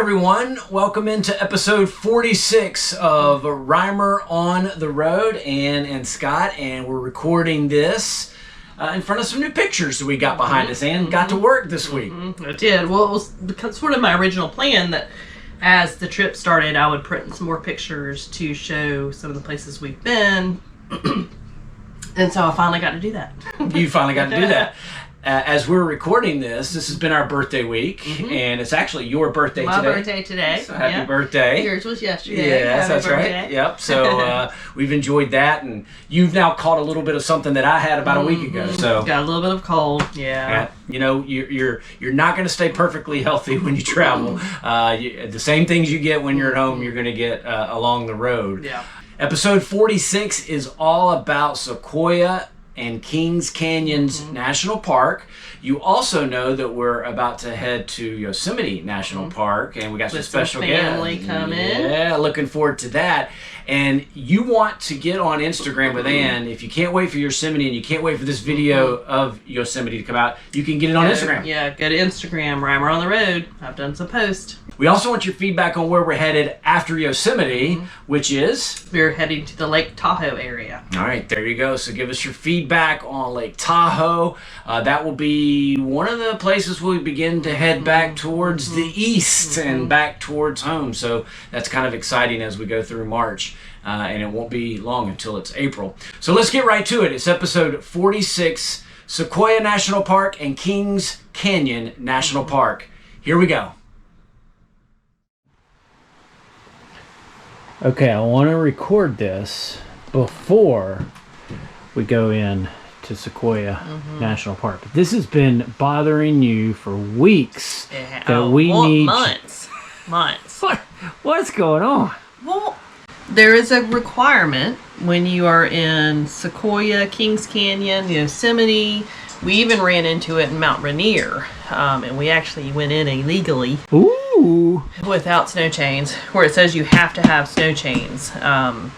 everyone. Welcome into episode 46 of Reimer on the Road, Ann and Scott, and we're recording this in front of some new pictures that we got behind us. Ann got to work this week. I did. Well, it was sort of my original plan that as the trip started, I would print some more pictures to show some of the places we've been. And so I finally got to do that. You finally got to do that. As we're recording this has been our birthday week, and it's actually your birthday today. My birthday today. So happy birthday. Yours was yesterday. Yes, happy that's birthday. right. Yep. So we've enjoyed that, and you've now caught a little bit of something that I had about a week ago. So got a little bit of cold. Yeah. You know, you're not going to stay perfectly healthy when you travel. The same things you get when you're at home, you're going to get along the road. Yeah. Episode 46 is all about Sequoia and Kings Canyon's National Park. You also know that we're about to head to Yosemite National Park, and we got some special family coming. Yeah, looking forward to that. And you want to get on Instagram with Ann. If you can't wait for Yosemite and you can't wait for this video of Yosemite to come out, you can get it on Instagram. Yeah, go to Instagram, Reimer on the Road. I've done some posts. We also want your feedback on where we're headed after Yosemite, which is? We're heading to the Lake Tahoe area. All right, there you go. So give us your feedback on Lake Tahoe. That will be one of the places we begin to head back towards the east and back towards home. So that's kind of exciting as we go through March. And it won't be long until it's April. So let's get right to it. It's episode 46, Sequoia National Park and Kings Canyon National Park. Here we go. Okay, I want to record this before we go in to Sequoia National Park. But this has been bothering you for weeks. Months. What's going on? Well, there is a requirement when you are in Sequoia, Kings Canyon, Yosemite. We even ran into it in Mount Rainier, and we actually went in illegally. Ooh. Without snow chains, where it says you have to have snow chains. Not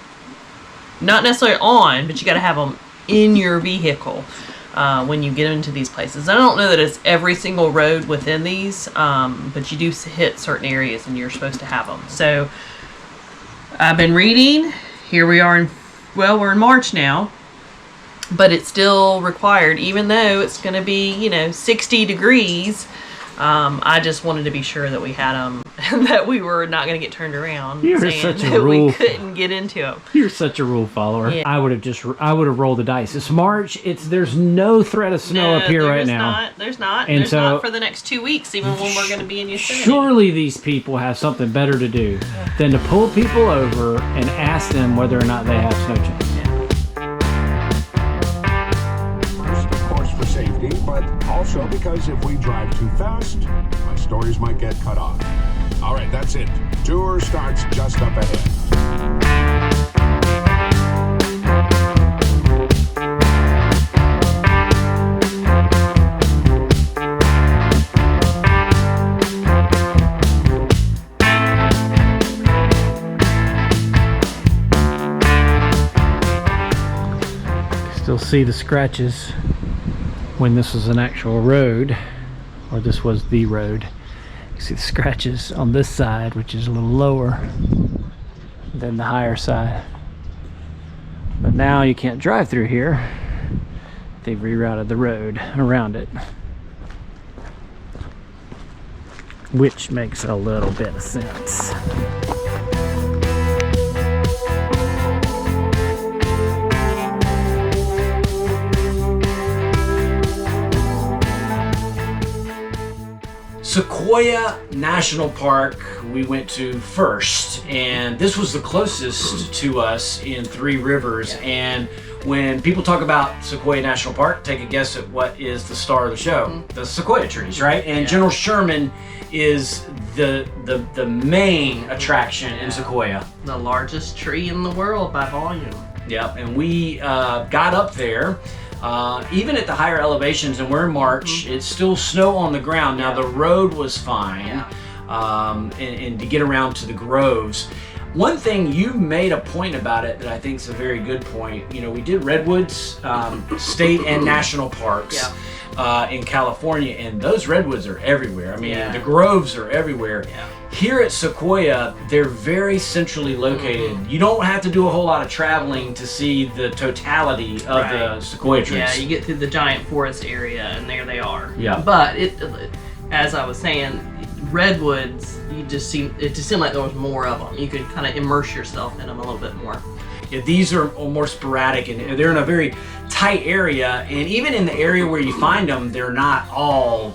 necessarily on, but you got to have them in your vehicle when you get into these places. I don't know that it's every single road within these, but you do hit certain areas and you're supposed to have them. So I've been reading. Here we are we're in March now, but it's still required, even though it's going to be, 60 degrees. I just wanted to be sure that we had them and that we were not going to get turned around. You're saying such a that rule. we couldn't get into them. You're such a rule follower. Yeah. I would have rolled the dice. It's March. There's no threat of snow up here right now. There's not. And There's not for the next 2 weeks, even when we're going to be in Yosemite. Surely these people have something better to do than to pull people over and ask them whether or not they have snow chains. Safety, but also because if we drive too fast, my stories might get cut off. All right, that's it. Tour starts just up ahead. Still see the scratches when this was an actual road, or this was the road. You see the scratches on this side, which is a little lower than the higher side. But now you can't drive through here. They've rerouted the road around it, which makes a little bit of sense. Sequoia National Park we went to first, and this was the closest to us in Three Rivers. And when people talk about Sequoia National Park, take a guess at what is the star of the show. The sequoia trees, right? And General Sherman is the main attraction in Sequoia. The largest tree in the world by volume. Yep, and we got up there. Even at the higher elevations, and we're in March, it's still snow on the ground. Now the road was fine, and to get around to the groves. One thing you made a point about it that I think is a very good point. You know, we did redwoods, state and national parks in California, and those redwoods are everywhere. I mean, the groves are everywhere. Yeah. Here at Sequoia, they're very centrally located. You don't have to do a whole lot of traveling to see the totality of the sequoia trees. Yeah, you get through the giant forest area, and there they are. Yeah. But as I was saying, redwoods, it just seemed like there was more of them. You could kind of immerse yourself in them a little bit more. Yeah, these are more sporadic, and they're in a very tight area. And even in the area where you find them, they're not all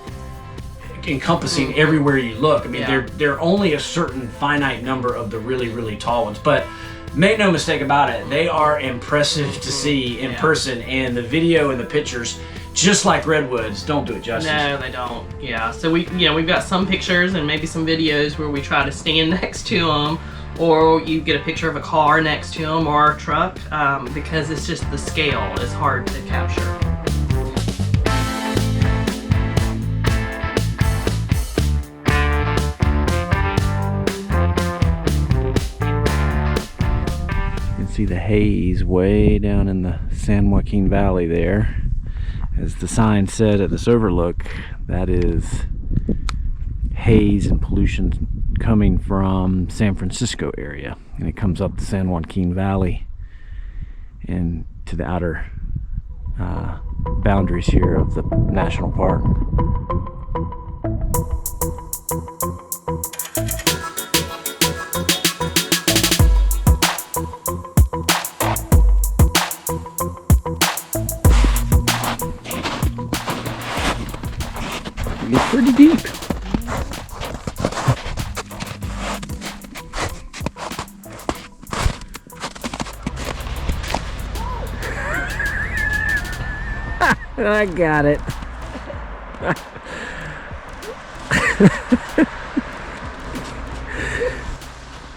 encompassing everywhere you look. I mean, they're only a certain finite number of the really, really tall ones. But make no mistake about it, they are impressive to see in person, and the video and the pictures, just like redwoods, don't do it justice. No, they don't. Yeah. So we've got some pictures and maybe some videos where we try to stand next to them, or you get a picture of a car next to them or a truck, because it's just the scale is hard to capture. See the haze way down in the San Joaquin Valley there. As the sign said at this overlook, that is haze and pollution coming from San Francisco area, and it comes up the San Joaquin Valley and to the outer boundaries here of the national park. It's pretty deep. I got it.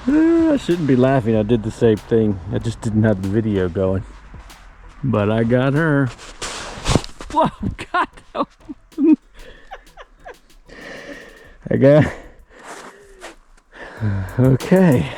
I shouldn't be laughing. I did the same thing. I just didn't have the video going. But I got her. Whoa, God. I got. Okay.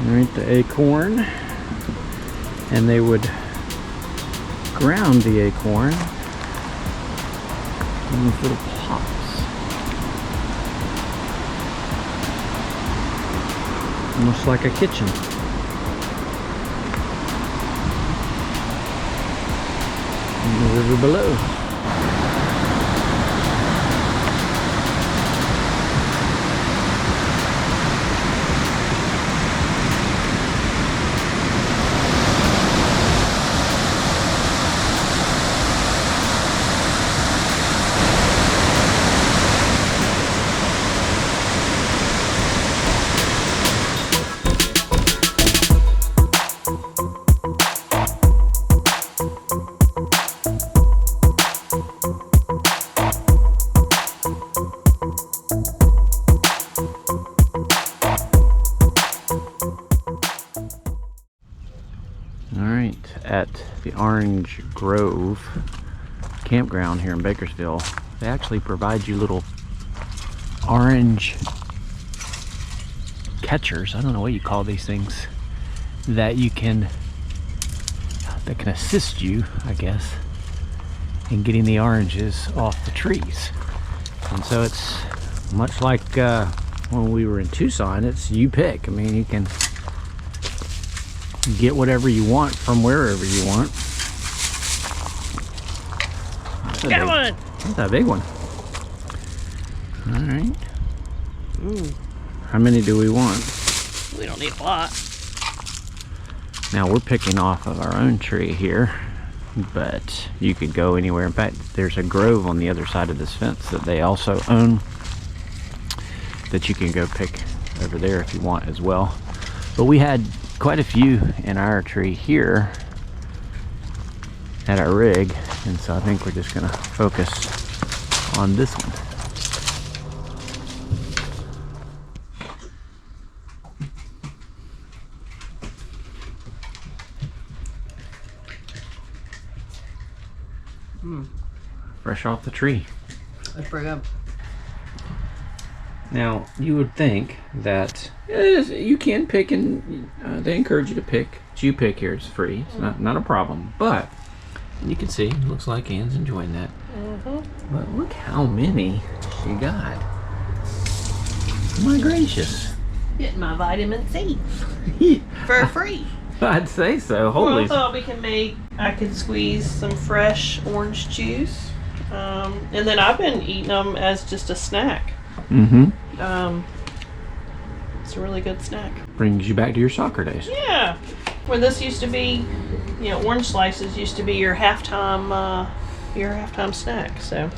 Right, the acorn, and they would ground the acorn in these little pots, almost like a kitchen. And the river below. At the Orange Grove campground here in Bakersfield, they actually provide you little orange catchers, I don't know what you call these things, that can assist you, I guess, in getting the oranges off the trees. And so it's much like when we were in Tucson, it's you pick. I mean, you can get whatever you want from wherever you want. Got one! That's a big one. All right. How many do we want? We don't need a lot. Now we're picking off of our own tree here, but you could go anywhere. In fact, there's a grove on the other side of this fence that they also own that you can go pick over there if you want as well. But we had quite a few in our tree here at our rig, and so I think we're just gonna focus on this one. Fresh off the tree. That's pretty good. Now, you would think that you can pick, and they encourage you to pick. So you pick here, it's free. It's not a problem. But you can see, it looks like Anne's enjoying that. But look how many she got. My gracious. Getting my vitamin C for free. I'd say so. Well, Holy. I thought I could squeeze some fresh orange juice. And then I've been eating them as just a snack. It's a really good snack. Brings you back to your soccer days. Yeah. Where this used to be, orange slices used to be your halftime snack. So.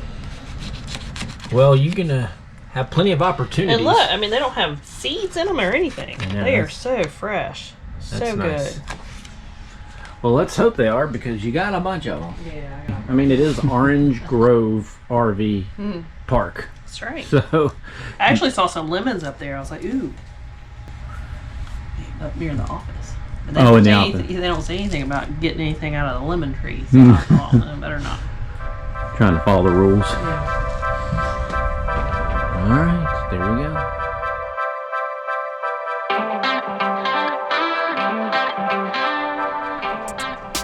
Well, you're gonna have plenty of opportunities. And look, I mean, they don't have seeds in them or anything. know, They are so fresh. So nice. good. Well, let's hope they are, because you got a bunch of them. Yeah, I got I mean, it is Orange Grove RV Park. That's right. So, I actually saw some lemons up there. I was like, ooh. Up near the office. But they Oh, don't in the say office. anything- They don't say anything about getting anything out of the lemon tree. So I thought, no, better not. trying to follow the rules. Yeah. All right, there we go.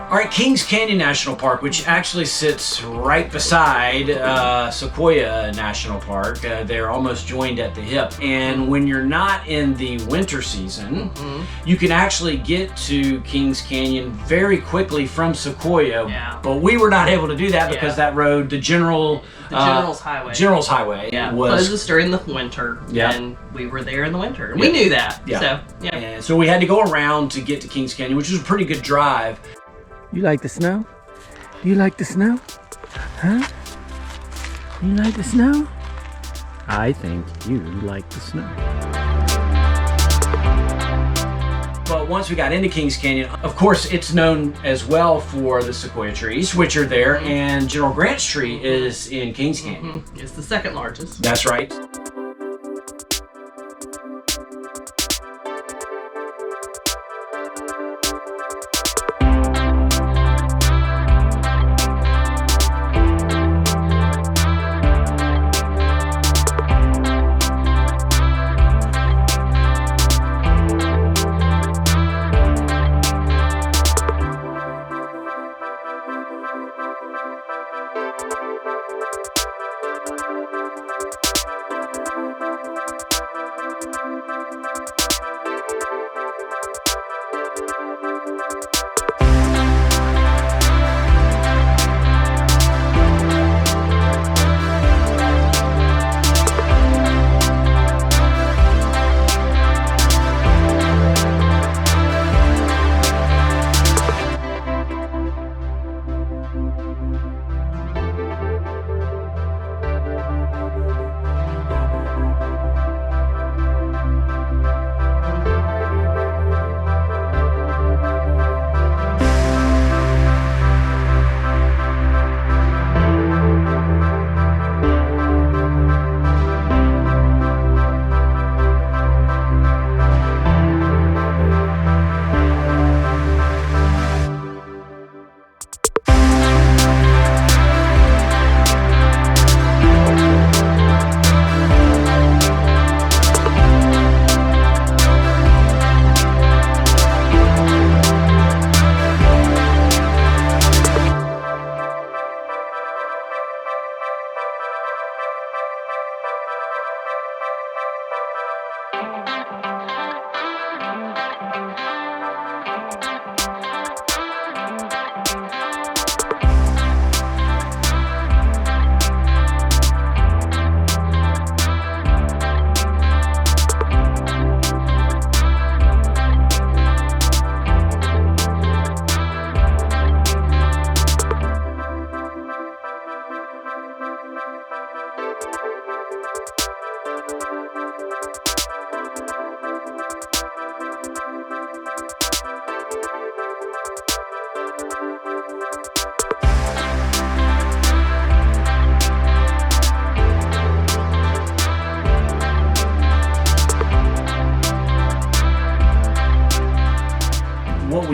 All right, Kings Canyon National Park, which actually sits right beside Sequoia National Park. They're almost joined at the hip. And when you're not in the winter season, you can actually get to Kings Canyon very quickly from Sequoia. Yeah. But we were not able to do that because that road, the General's Highway. General's Highway was closes during the winter. Yeah. And we were there in the winter. We knew that. Yeah. So, yeah. And so we had to go around to get to Kings Canyon, which was a pretty good drive. You like the snow? You like the snow? Huh? You like the snow? I think you like the snow. But once we got into Kings Canyon, of course, it's known as well for the sequoia trees, which are there, and General Grant's tree is in Kings Canyon. It's the second largest. That's right.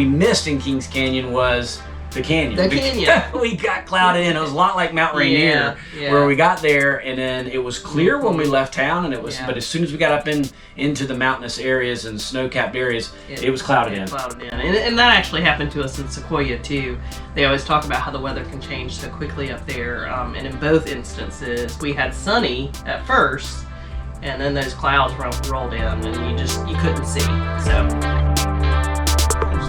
we missed in Kings Canyon was the canyon. The canyon. We got clouded in. It was a lot like Mount Rainier, where we got there, and then it was clear when we left town, and it was. But as soon as we got up into the mountainous areas and snow-capped areas, it was clouded in. And that actually happened to us in Sequoia too. They always talk about how the weather can change so quickly up there, and in both instances, we had sunny at first, and then those clouds rolled in, and you couldn't see. So.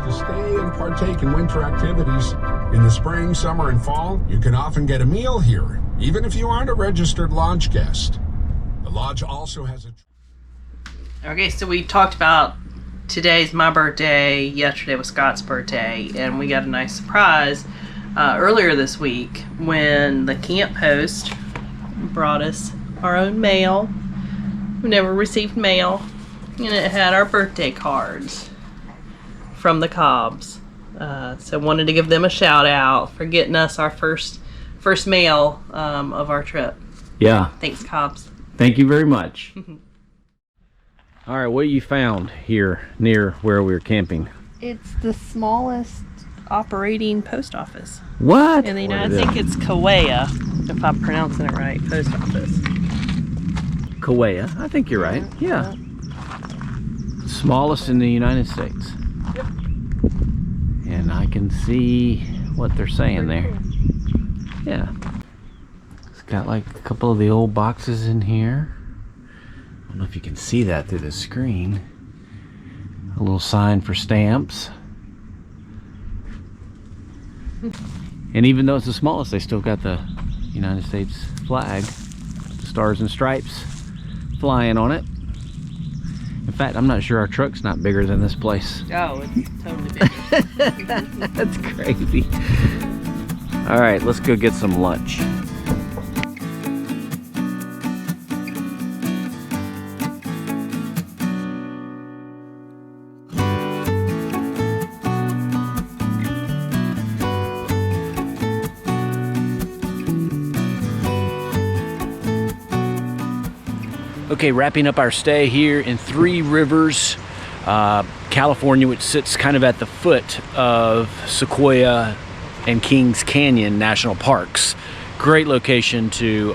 To stay and partake in winter activities. In the spring, summer, and fall, you can often get a meal here, even if you aren't a registered lodge guest. The lodge also has a... Okay, so we talked about today's my birthday, yesterday was Scott's birthday, and we got a nice surprise earlier this week when the camp host brought us our own mail. We never received mail, and it had our birthday cards from the Cobbs. So wanted to give them a shout out for getting us our first mail of our trip. Yeah. Thanks, Cobbs. Thank you very much. All right, what you found here near where we were camping? It's the smallest operating post office. What? In the United States. I think it's Sequoia, if I'm pronouncing it right, post office. Sequoia. I think you're right. Yeah. Smallest in the United States. Yep. And I can see what they're saying there. Yeah. It's got like a couple of the old boxes in here. I don't know if you can see that through the screen. A little sign for stamps. And even though it's the smallest, they still got the United States flag, the stars and stripes flying on it. In fact, I'm not sure our truck's not bigger than this place. Oh, it's totally big. That's crazy. All right, let's go get some lunch. Okay, wrapping up our stay here in Three Rivers, California, which sits kind of at the foot of Sequoia and Kings Canyon National Parks. Great location to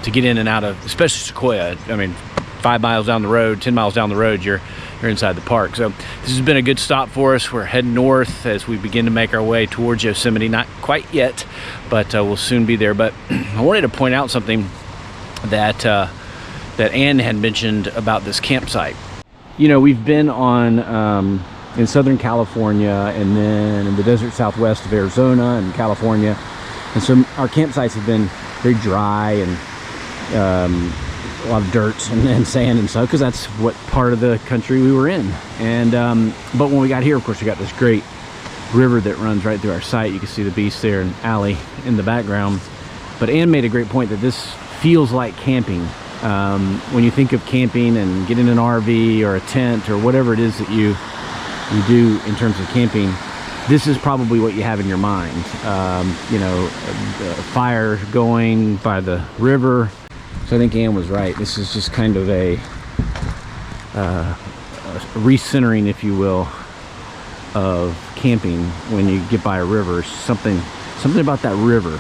get in and out of, especially Sequoia. I mean, 5 miles down the road, 10 miles down the road, you're inside the park. So this has been a good stop for us. We're heading north as we begin to make our way towards Yosemite. Not quite yet, but we'll soon be there. But I wanted to point out something that Ann had mentioned about this campsite. You know, we've been on in Southern California and then in the desert southwest of Arizona and California, and so our campsites have been very dry and a lot of dirt and sand and stuff, because that's what part of the country we were in. And but when we got here, of course, we got this great river that runs right through our site. You can see the beast there and alley in the background. But Ann made a great point that this feels like camping. When you think of camping and getting an RV or a tent or whatever it is that you do in terms of camping, this is probably what you have in your mind. You know, a fire going by the river. So I think Ann was right. This is just kind of a recentering, if you will, of camping when you get by a river. Something about that river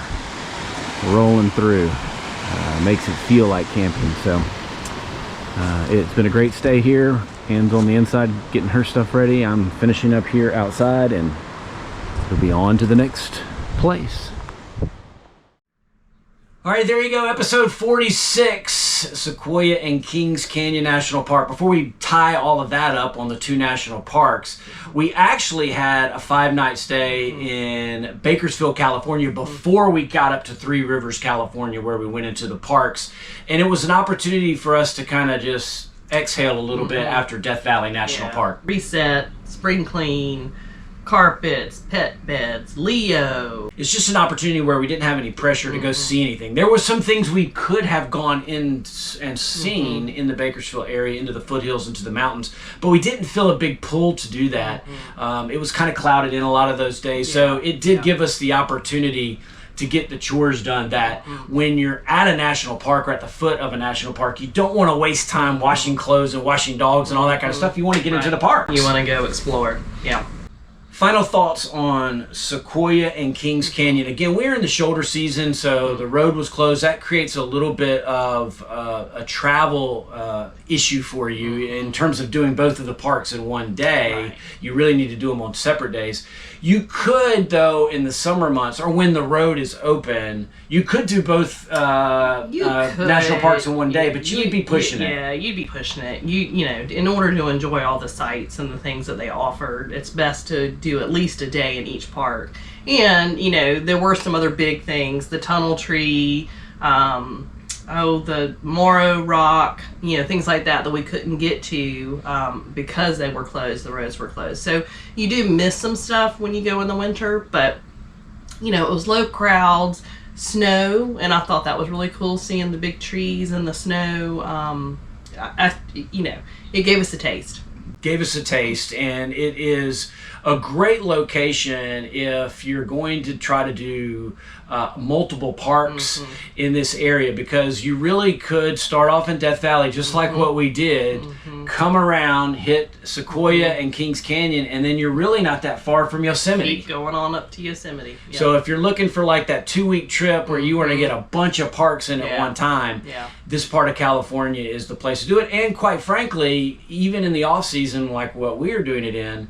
rolling through makes it feel like camping. So it's been a great stay here. Ann's on the inside getting her stuff ready. I'm finishing up here outside, and we'll be on to the next place. All right, there you go, episode 46, Sequoia and Kings Canyon National Park. Before we tie all of that up on the two national parks, we actually had a 5-night stay in Bakersfield, California before we got up to Three Rivers, California, where we went into the parks. And it was an opportunity for us to kind of just exhale a little bit after Death Valley National Park. Reset, spring clean, carpets, pet beds, Leo. It's just an opportunity where we didn't have any pressure to go see anything. There were some things we could have gone in and seen in the Bakersfield area, into the foothills, into the mountains, but we didn't feel a big pull to do that. It was kind of clouded in a lot of those days, so it did give us the opportunity to get the chores done that when you're at a national park or at the foot of a national park, you don't want to waste time washing clothes and washing dogs and all that kind of stuff. You want to get into the parks. You want to go explore. Yeah. Final thoughts on Sequoia and Kings Canyon. Again, we're in the shoulder season, so the road was closed. That creates a little bit of a travel issue for you in terms of doing both of the parks in one day. Right. You really need to do them on separate days. You could, though, in the summer months or when the road is open, you could do both national parks in one day, but you'd be pushing it. Yeah, you'd be pushing it. You know, in order to enjoy all the sights and the things that they offered, it's best to do at least a day in each park. And, you know, there were some other big things, the tunnel tree, the Morrow Rock, you know, things like that we couldn't get to because they were closed, the roads were closed. So you do miss some stuff when you go in the winter, but, you know, it was low crowds, snow, and I thought that was really cool seeing the big trees and the snow. You know, it gave us a taste. And it is a great location if you're going to try to do multiple parks in this area, because you really could start off in Death Valley just like what we did, come around, hit Sequoia and Kings Canyon, and then you're really not that far from Yosemite. Keep going on up to Yosemite. Yep. So if you're looking for like that 2-week trip where you want to get a bunch of parks in at one time, this part of California is the place to do it. And quite frankly, even in the off season like what we are doing it in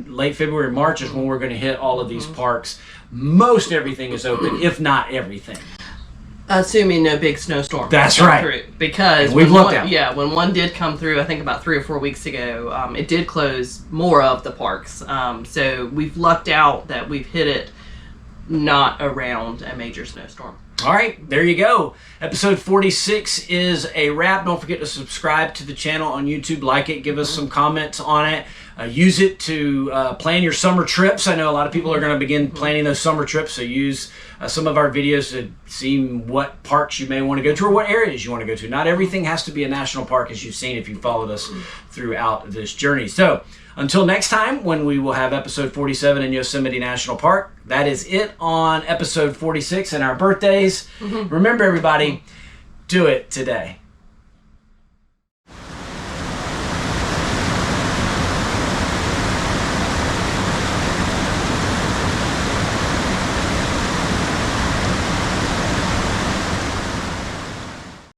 late February, March is when we're going to hit all of these parks. Most everything is open, if not everything. Assuming no big snowstorm. That's right. Through. Because we've looked out. Yeah, when one did come through, I think about 3 or 4 weeks ago, it did close more of the parks. So we've lucked out that we've hit it not around a major snowstorm. All right, there you go. Episode 46 is a wrap. Don't forget to subscribe to the channel on YouTube. Like it. Give us some comments on it. Use it to plan your summer trips. I know a lot of people are going to begin planning those summer trips, so use some of our videos to see what parks you may want to go to or what areas you want to go to. Not everything has to be a national park, as you've seen if you followed us throughout this journey. So until next time, when we will have episode 47 in Yosemite National Park, that is it on episode 46 and our birthdays. Remember, everybody, do it today.